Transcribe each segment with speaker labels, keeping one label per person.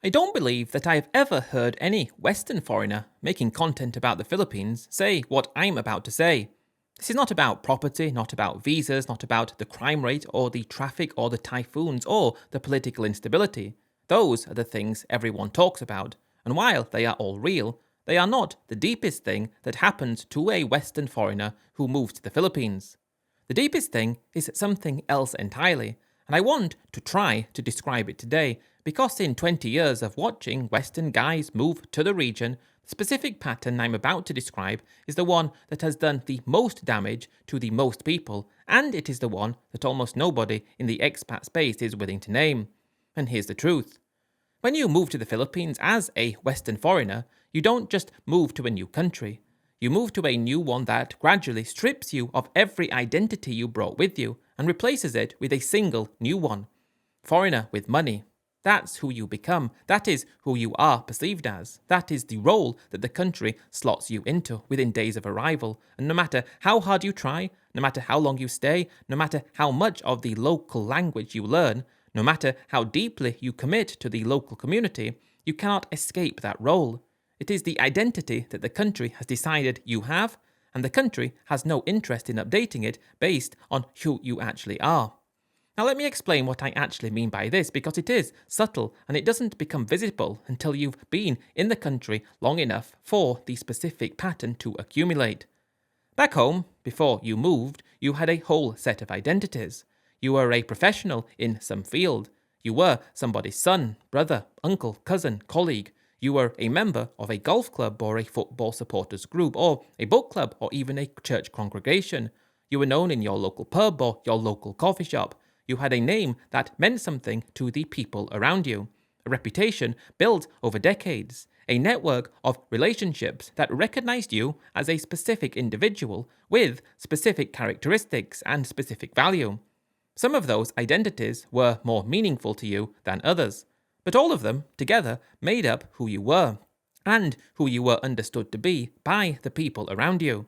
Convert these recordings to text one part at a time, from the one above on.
Speaker 1: I don't believe that I have ever heard any Western foreigner making content about the Philippines say what I'm about to say. This is not about property, not about visas, not about the crime rate or the traffic or the typhoons or the political instability. Those are the things everyone talks about, and while they are all real, they are not the deepest thing that happens to a Western foreigner who moves to the Philippines. The deepest thing is something else entirely, and I want to try to describe it today because in 20 years of watching Western guys move to the region, the specific pattern I'm about to describe is the one that has done the most damage to the most people, and it is the one that almost nobody in the expat space is willing to name. And here's the truth. When you move to the Philippines as a Western foreigner, you don't just move to a new country. You move to a new one that gradually strips you of every identity you brought with you and replaces it with a single new one. Foreigner with money. That's who you become. That is who you are perceived as. That is the role that the country slots you into within days of arrival. And no matter how hard you try, no matter how long you stay, no matter how much of the local language you learn, no matter how deeply you commit to the local community, you cannot escape that role. It is the identity that the country has decided you have, and the country has no interest in updating it based on who you actually are. Now let me explain what I actually mean by this, because it is subtle and it doesn't become visible until you've been in the country long enough for the specific pattern to accumulate. Back home, before you moved, you had a whole set of identities. You were a professional in some field. You were somebody's son, brother, uncle, cousin, colleague. You were a member of a golf club or a football supporters group or a book club or even a church congregation. You were known in your local pub or your local coffee shop. You had a name that meant something to the people around you. A reputation built over decades. A network of relationships that recognized you as a specific individual with specific characteristics and specific value. Some of those identities were more meaningful to you than others, but all of them together made up who you were, and who you were understood to be by the people around you.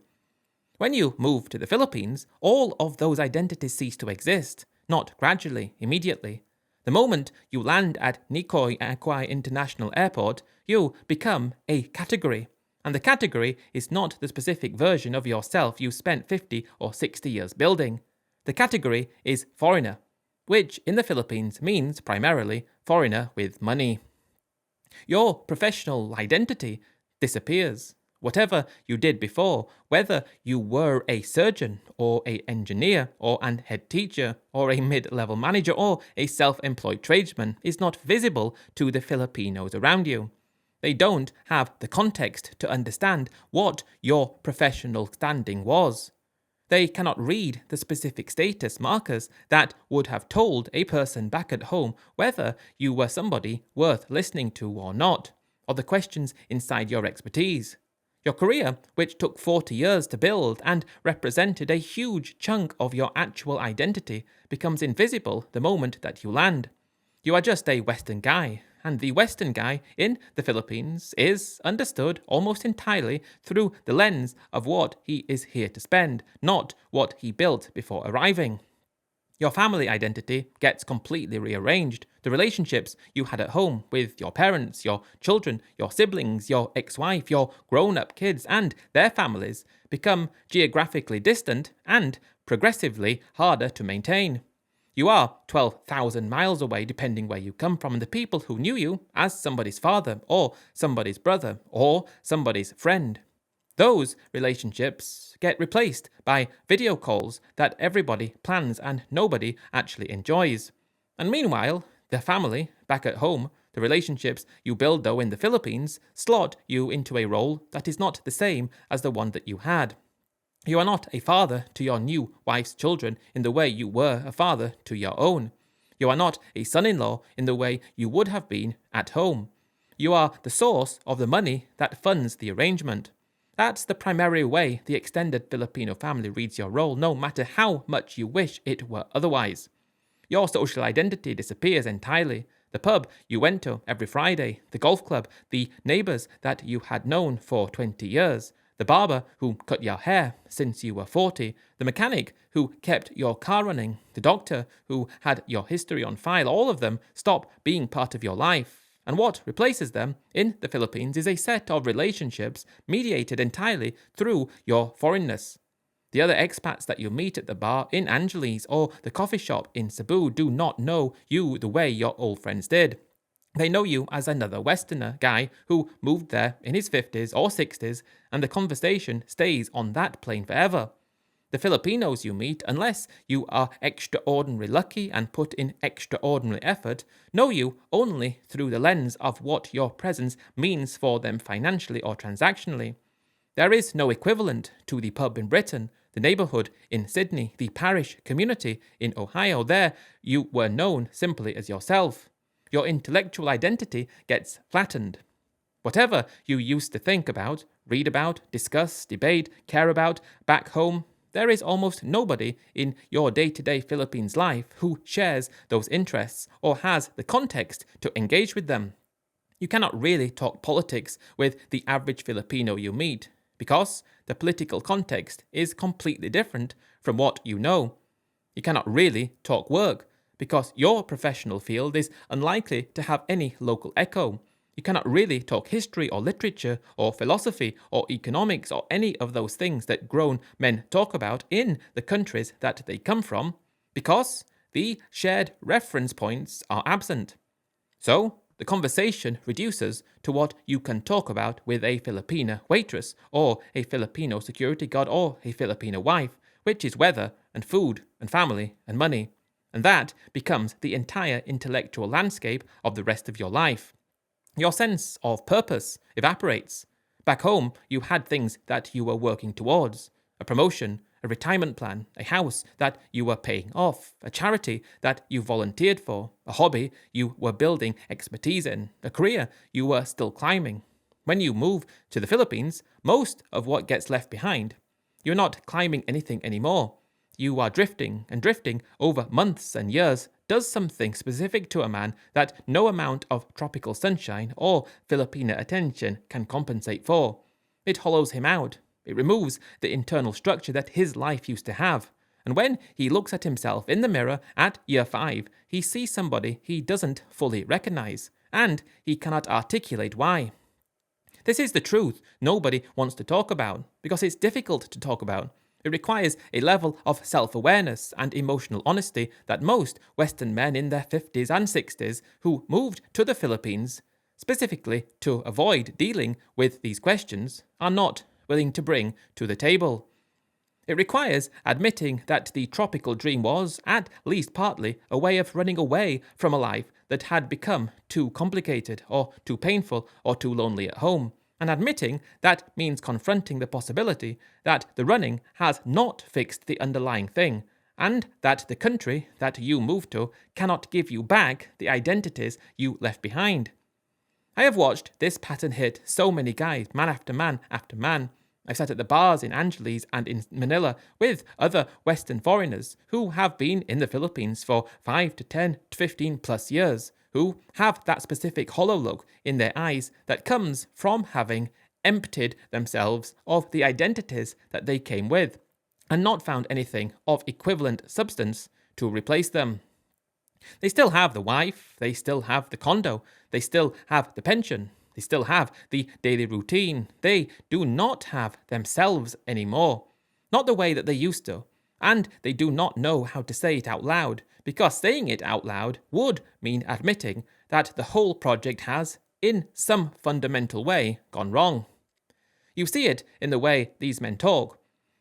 Speaker 1: When you move to the Philippines, all of those identities cease to exist, not gradually, immediately. The moment you land at Nicoy Aquai International Airport, you become a category. And the category is not the specific version of yourself you spent 50 or 60 years building. The category is foreigner, which in the Philippines means primarily foreigner with money. Your professional identity disappears. Whatever you did before, whether you were a surgeon or an engineer or an head teacher or a mid-level manager or a self-employed tradesman, is not visible to the Filipinos around you. They don't have the context to understand what your professional standing was. They cannot read the specific status markers that would have told a person back at home whether you were somebody worth listening to or not, or the questions inside your expertise. Your career, which took 40 years to build and represented a huge chunk of your actual identity, becomes invisible the moment that you land. You are just a Western guy, and the Western guy in the Philippines is understood almost entirely through the lens of what he is here to spend, not what he built before arriving. Your family identity gets completely rearranged. The relationships you had at home with your parents, your children, your siblings, your ex-wife, your grown-up kids and their families become geographically distant and progressively harder to maintain. You are 12,000 miles away depending where you come from, and the people who knew you as somebody's father or somebody's brother or somebody's friend, those relationships get replaced by video calls that everybody plans and nobody actually enjoys. And meanwhile, the family back at home, the relationships you build though in the Philippines, slot you into a role that is not the same as the one that you had. You are not a father to your new wife's children in the way you were a father to your own. You are not a son-in-law in the way you would have been at home. You are the source of the money that funds the arrangement. That's the primary way the extended Filipino family reads your role, no matter how much you wish it were otherwise. Your social identity disappears entirely. The pub you went to every Friday, the golf club, the neighbours that you had known for 20 years, the barber who cut your hair since you were 40, the mechanic who kept your car running, the doctor who had your history on file, all of them stop being part of your life. And what replaces them in the Philippines is a set of relationships mediated entirely through your foreignness. The other expats that you meet at the bar in Angeles or the coffee shop in Cebu do not know you the way your old friends did. They know you as another Westerner guy who moved there in his 50s or 60s, and the conversation stays on that plane forever. The Filipinos you meet, unless you are extraordinarily lucky and put in extraordinary effort, know you only through the lens of what your presence means for them financially or transactionally. There is no equivalent to the pub in Britain, the neighbourhood in Sydney, the parish community in Ohio. There you were known simply as yourself. Your intellectual identity gets flattened. Whatever you used to think about, read about, discuss, debate, care about, back home, there is almost nobody in your day-to-day Philippines life who shares those interests or has the context to engage with them. You cannot really talk politics with the average Filipino you meet because the political context is completely different from what you know. You cannot really talk work because your professional field is unlikely to have any local echo. You cannot really talk history or literature or philosophy or economics or any of those things that grown men talk about in the countries that they come from because the shared reference points are absent. So, the conversation reduces to what you can talk about with a Filipina waitress or a Filipino security guard or a Filipino wife, which is weather and food and family and money. And that becomes the entire intellectual landscape of the rest of your life. Your sense of purpose evaporates. Back home, you had things that you were working towards. A promotion, a retirement plan, a house that you were paying off, a charity that you volunteered for, a hobby you were building expertise in, a career you were still climbing. When you move to the Philippines, most of what gets left behind, you're not climbing anything anymore. You are drifting, and drifting over months and years does something specific to a man that no amount of tropical sunshine or Filipina attention can compensate for. It hollows him out. It removes the internal structure that his life used to have. And when he looks at himself in the mirror at year 5, he sees somebody he doesn't fully recognize, and he cannot articulate why. This is the truth nobody wants to talk about, because it's difficult to talk about. It requires a level of self-awareness and emotional honesty that most Western men in their 50s and 60s who moved to the Philippines, specifically to avoid dealing with these questions, are not willing to bring to the table. It requires admitting that the tropical dream was, at least partly, a way of running away from a life that had become too complicated or too painful or too lonely at home. And admitting that means confronting the possibility that the running has not fixed the underlying thing, and that the country that you moved to cannot give you back the identities you left behind. I have watched this pattern hit so many guys, man after man after man. I've sat at the bars in Angeles and in Manila with other Western foreigners who have been in the Philippines for 5 to 10 to 15 plus years, who have that specific hollow look in their eyes that comes from having emptied themselves of the identities that they came with and not found anything of equivalent substance to replace them. They still have the wife, they still have the condo, they still have the pension, they still have the daily routine. They do not have themselves anymore, not the way that they used to, and they do not know how to say it out loud, because saying it out loud would mean admitting that the whole project has, in some fundamental way, gone wrong. You see it in the way these men talk.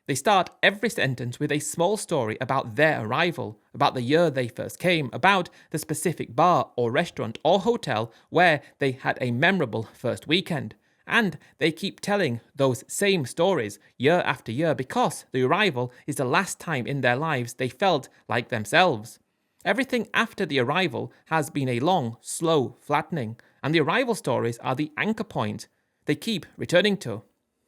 Speaker 1: They start every sentence with a small story about their arrival, about the year they first came, about the specific bar or restaurant or hotel where they had a memorable first weekend. And they keep telling those same stories year after year because the arrival is the last time in their lives they felt like themselves. Everything after the arrival has been a long, slow flattening, and the arrival stories are the anchor point they keep returning to.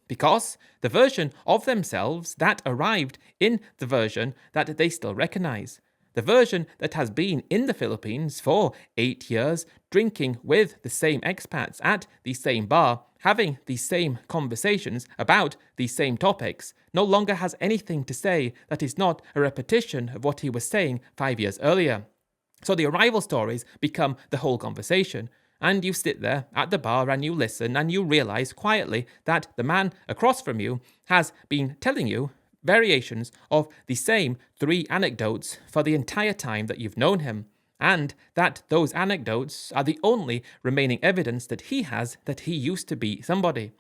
Speaker 1: Because the version of themselves that arrived in the version that they still recognize, the version that has been in the Philippines for 8 years, drinking with the same expats at the same bar, having the same conversations about the same topics, no longer has anything to say that is not a repetition of what he was saying 5 years earlier. So the arrival stories become the whole conversation. and you sit there at the bar and you listen and you realize quietly that the man across from you has been telling you variations of the same 3 anecdotes for the entire time that you've known him, and that those anecdotes are the only remaining evidence that he has that he used to be somebody.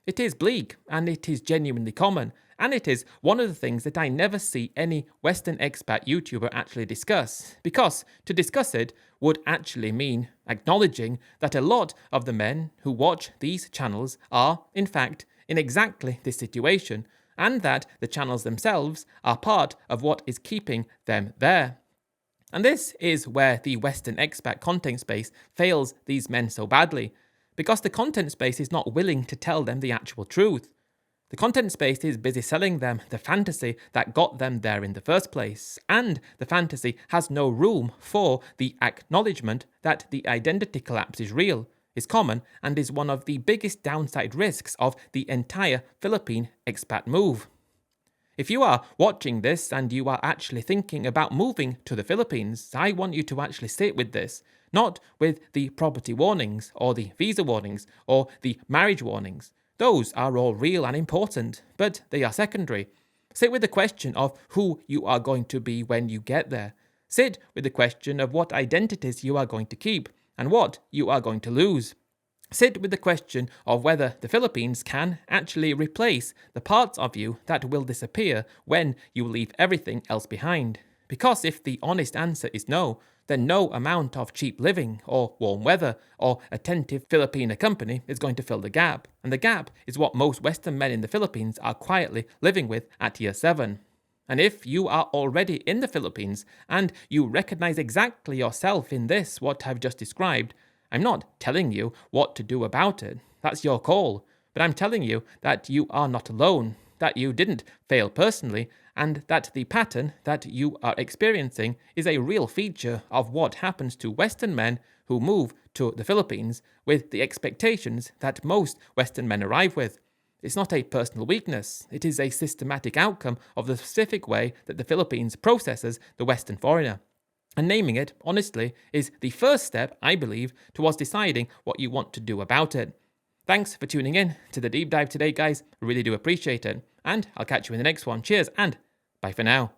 Speaker 1: It is bleak, and it is genuinely common, and it is one of the things that I never see any Western expat YouTuber actually discuss, because to discuss it would actually mean acknowledging that a lot of the men who watch these channels are, in fact, in exactly this situation, and that the channels themselves are part of what is keeping them there. And this is where the Western expat content space fails these men so badly, because the content space is not willing to tell them the actual truth. The content space is busy selling them the fantasy that got them there in the first place, and the fantasy has no room for the acknowledgement that the identity collapse is real, is common, and is one of the biggest downside risks of the entire Philippine expat move. If you are watching this and you are actually thinking about moving to the Philippines, I want you to actually sit with this, not with the property warnings or the visa warnings or the marriage warnings. Those are all real and important, but they are secondary. Sit with the question of who you are going to be when you get there. Sit with the question of what identities you are going to keep and what you are going to lose. Sit with the question of whether the Philippines can actually replace the parts of you that will disappear when you leave everything else behind. Because if the honest answer is no, then no amount of cheap living or warm weather or attentive Filipina company is going to fill the gap. And the gap is what most Western men in the Philippines are quietly living with at year 7. And if you are already in the Philippines and you recognize exactly yourself in this, what I've just described, I'm not telling you what to do about it. That's your call. But I'm telling you that you are not alone, that you didn't fail personally, and that the pattern that you are experiencing is a real feature of what happens to Western men who move to the Philippines with the expectations that most Western men arrive with. It's not a personal weakness. It is a systematic outcome of the specific way that the Philippines processes the Western foreigner. And naming it, honestly, is the first step, I believe, towards deciding what you want to do about it. Thanks for tuning in to the deep dive today, guys. I really do appreciate it. And I'll catch you in the next one. Cheers and bye for now.